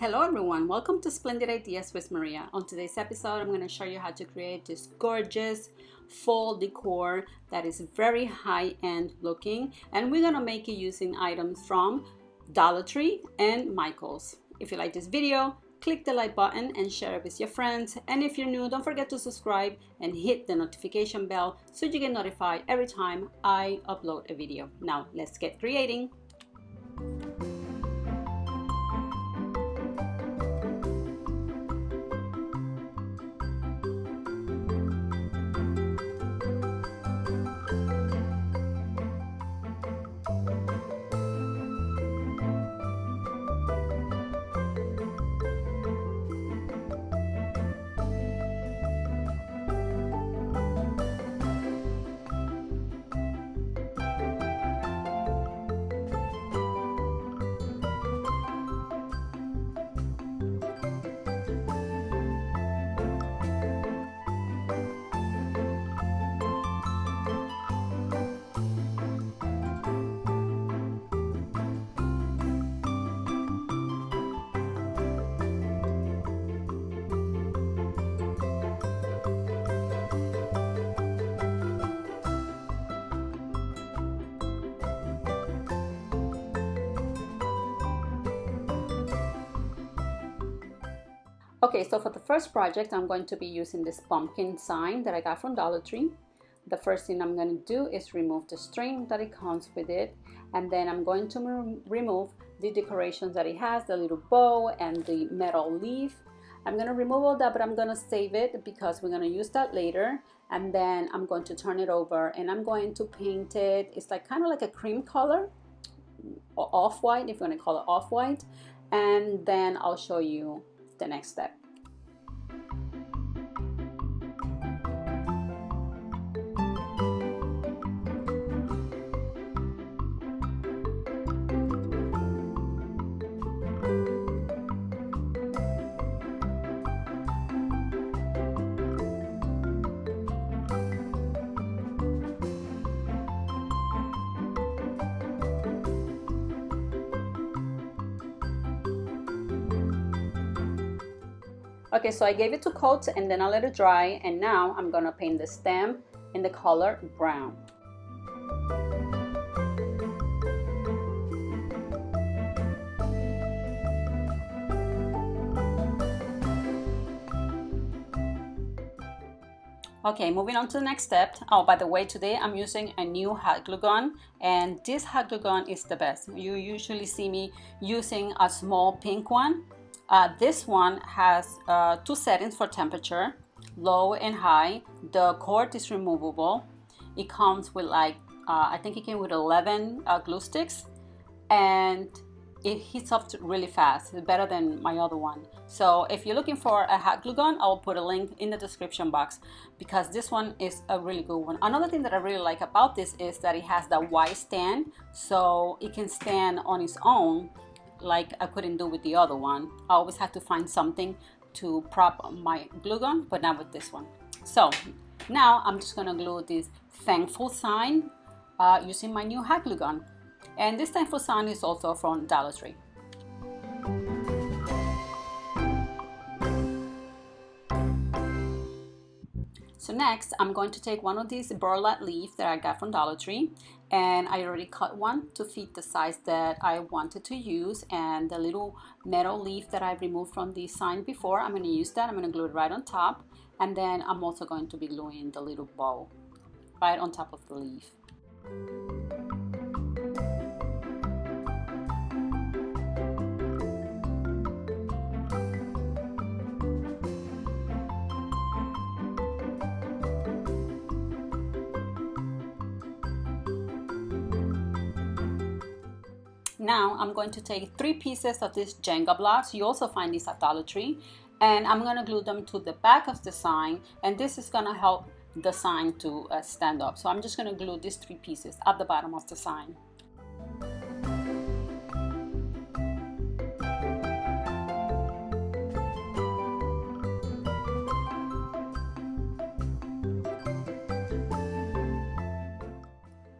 Hello everyone, welcome to Splendid Ideas with Maria. On today's episode, I'm going to show you how to create this gorgeous fall decor that is very high-end looking, and we're going to make it using items from Dollar Tree and Michael's. If you like this video, click the like button and share it with your friends. And if you're new, don't forget to subscribe and hit the notification bell so you get notified every time I upload a video. Now, let's get creating. Okay, so for the first project, I'm going to be using this pumpkin sign that I got from Dollar Tree. The first thing I'm going to do is remove the string that it comes with it, and then I'm going to remove the decorations that it has, the little bow and the metal leaf. I'm going to remove all that, but I'm going to save it because we're going to use that later. And then I'm going to turn it over and I'm going to paint it. It's like kind of like a cream color or off-white, if you want to call it off-white. And then I'll show you the next step. Okay, so I gave it 2 coats and then I let it dry, and now I'm gonna paint the stem in the color brown. Okay, moving on to the next step. Oh, by the way, today I'm using a new hot glue gun, and this hot glue gun is the best. You usually see me using a small pink one. This one has 2 settings for temperature, low and high. The cord is removable. It comes with like, I think it came with 11 glue sticks, and it heats up really fast. It's better than my other one. So if you're looking for a hot glue gun, I'll put a link in the description box because this one is a really good one. Another thing that I really like about this is that it has that wide stand, so it can stand on its own, like I couldn't do with the other one. I always had to find something to prop my glue gun, but not with this one. So now I'm just gonna glue this thankful sign using my new hot glue gun. And this thankful sign is also from Dollar Tree. So next, I'm going to take one of these burlap leaves that I got from Dollar Tree, and I already cut one to fit the size that I wanted to use, and the little metal leaf that I removed from the sign before, I'm going to use that. I'm going to glue it right on top, and then I'm also going to be gluing the little bow right on top of the leaf. Now I'm going to take 3 pieces of this Jenga blocks. You also find these at Dollar Tree, and I'm going to glue them to the back of the sign, and this is going to help the sign to stand up. So I'm just going to glue these 3 pieces at the bottom of the sign.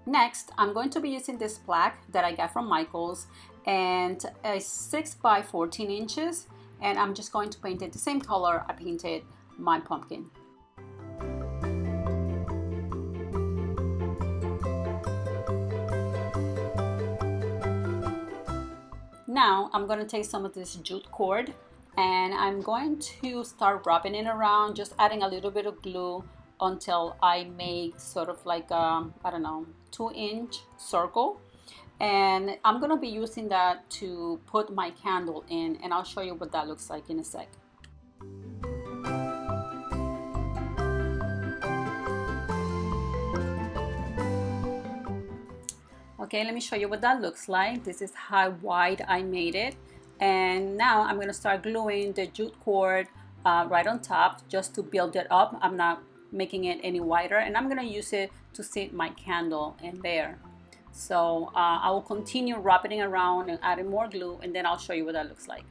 Next, I'm going to be using this plaque that I got from Michael's, and a 6 by 14 inches, and I'm just going to paint it the same color I painted my pumpkin. Now I'm going to take some of this jute cord and I'm going to start wrapping it around, just adding a little bit of glue until I make sort of like a, I don't know, 2-inch circle. And I'm going to be using that to put my candle in, and I'll show you what that looks like in a sec. Okay, let me show you what that looks like. This is how wide I made it. And now I'm going to start gluing the jute cord right on top just to build it up. I'm not making it any wider, and I'm going to use it to sit my candle in there. So I will continue wrapping it around and adding more glue, and then I'll show you what that looks like.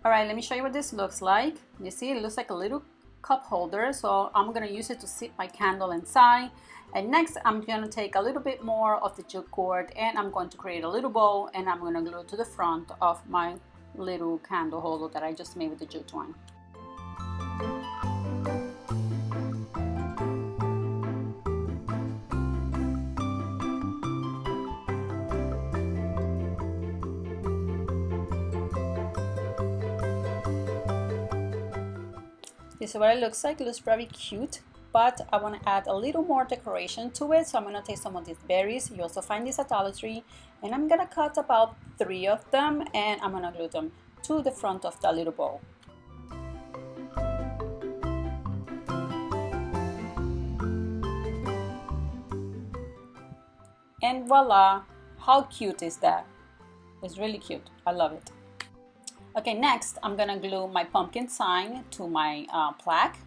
All right, let me show you what this looks like. You see, it looks like a little cup holder, so I'm gonna use it to sit my candle inside. And next, I'm gonna take a little bit more of the jute cord and I'm going to create a little bow, and I'm gonna glue it to the front of my little candle holder that I just made with the jute twine. This is what it looks like. It looks very cute, but I want to add a little more decoration to it. So I'm going to take some of these berries. You also find these at Dollar Tree, and I'm going to cut about 3 of them, and I'm going to glue them to the front of the little bowl. And voila, how cute is that? It's really cute. I love it. Okay, next I'm gonna glue my pumpkin sign to my plaque,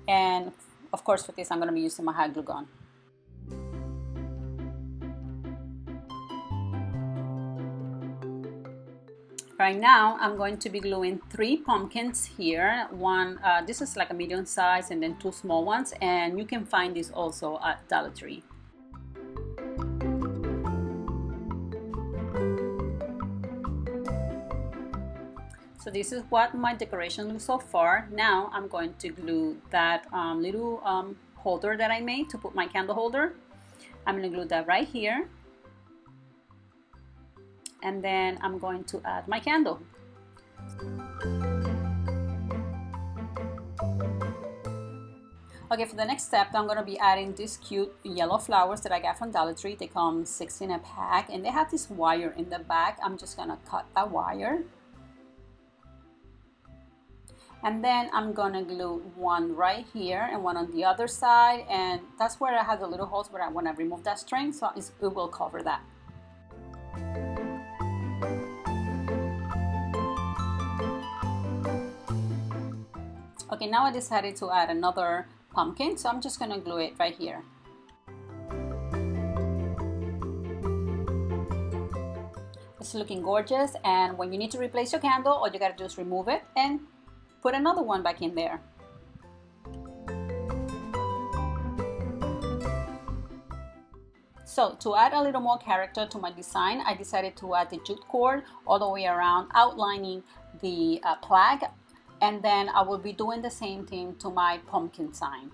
and of course for this I'm gonna be using my hot glue gun. Right now I'm going to be gluing 3 pumpkins here. One, this is like a medium size, and then 2 small ones, and you can find this also at Dollar Tree. So this is what my decoration looks so far. Now I'm going to glue that little holder that I made to put my candle holder. I'm going to glue that right here. And then I'm going to add my candle. Okay, for the next step, I'm going to be adding these cute yellow flowers that I got from Dollar Tree. They come 6 in a pack, and they have this wire in the back. I'm just going to cut that wire. And then I'm gonna glue one right here and one on the other side, and that's where I have the little holes where I want to remove that string, so it will cover that. Okay, now I decided to add another pumpkin, so I'm just gonna glue it right here. It's looking gorgeous, and when you need to replace your candle, all you gotta do is remove it and put another one back in there. So to add a little more character to my design, I decided to add the jute cord all the way around, outlining the plaque, and then I will be doing the same thing to my pumpkin sign.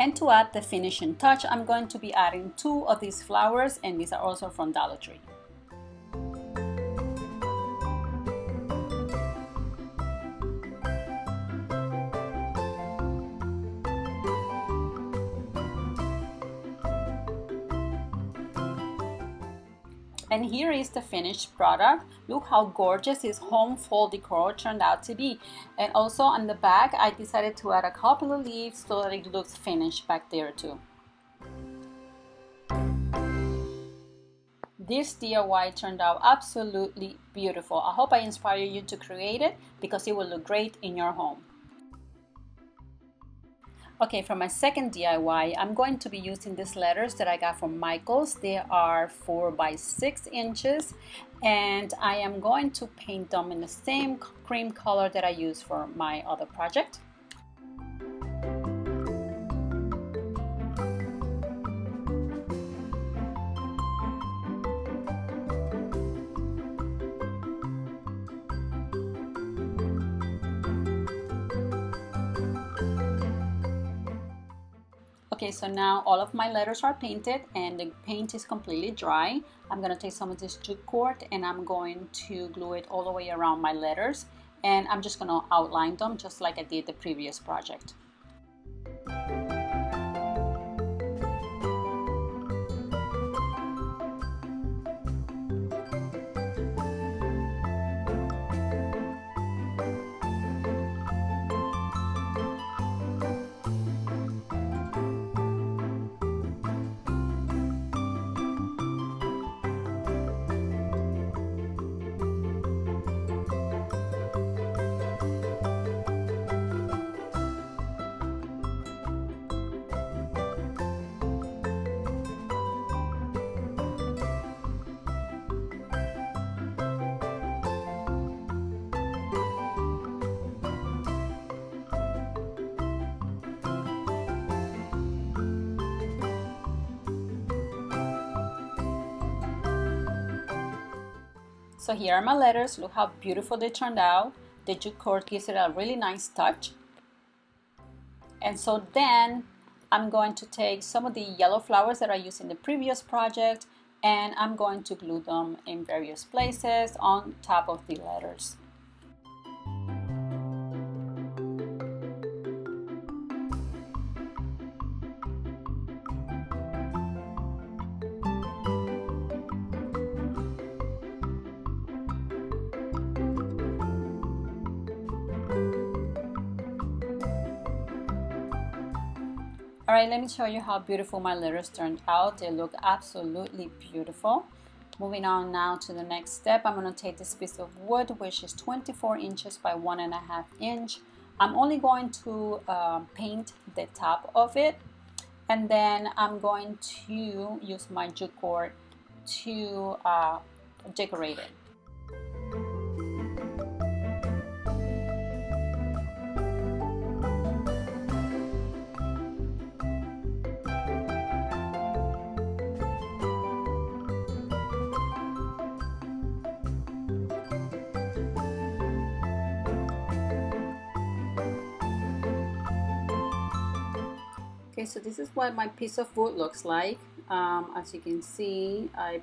And to add the finishing touch, I'm going to be adding 2 of these flowers, and these are also from Dollar Tree. And here is the finished product. Look how gorgeous this home fall decor turned out to be. And also on the back, I decided to add a couple of leaves so that it looks finished back there too. This DIY turned out absolutely beautiful. I hope I inspire you to create it because it will look great in your home. Okay, for my second DIY, I'm going to be using these letters that I got from Michaels. They are 4 by 6 inches, and I am going to paint them in the same cream color that I used for my other project. Okay, so now all of my letters are painted and the paint is completely dry. I'm going to take some of this jute cord and I'm going to glue it all the way around my letters, and I'm just going to outline them just like I did the previous project. So here are my letters. Look how beautiful they turned out. The jute cord gives it a really nice touch. And so then I'm going to take some of the yellow flowers that I used in the previous project and I'm going to glue them in various places on top of the letters. Alright, let me show you how beautiful my letters turned out. They look absolutely beautiful. Moving on now to the next step, I'm going to take this piece of wood, which is 24 inches by 1.5 inch. I'm only going to paint the top of it, and then I'm going to use my jute cord to decorate it. Okay, so this is what my piece of wood looks like. As you can see, I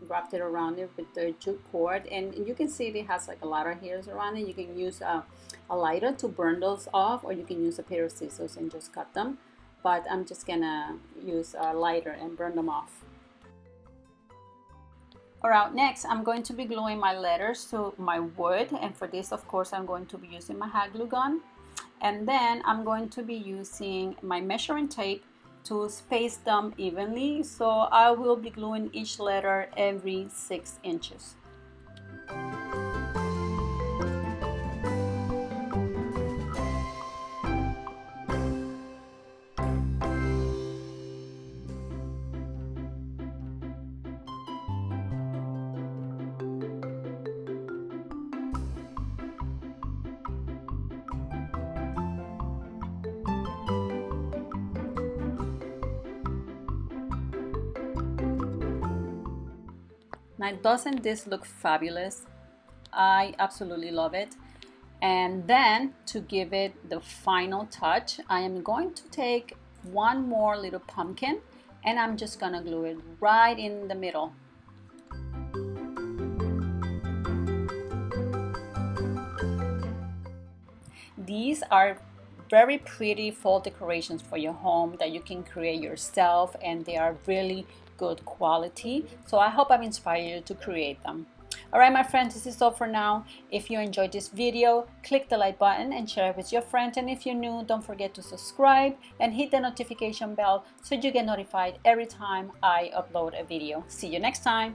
wrapped it around it with the jute cord, and you can see it has like a lot of hairs around it. You can use a lighter to burn those off, or you can use a pair of scissors and just cut them. But I'm just gonna use a lighter and burn them off. Alright, next I'm going to be gluing my letters to my wood, and for this of course I'm going to be using my hot glue gun. And then I'm going to be using my measuring tape to space them evenly. So I will be gluing each letter every 6 inches. Now, doesn't this look fabulous? I absolutely love it. And then to give it the final touch, I am going to take one more little pumpkin, and I'm just gonna glue it right in the middle. These are very pretty fall decorations for your home that you can create yourself, and they are really good quality. So I hope I've inspired you to create them. Alright my friends, this is all for now. If you enjoyed this video, click the like button and share it with your friends. And if you're new, don't forget to subscribe and hit the notification bell so you get notified every time I upload a video. See you next time.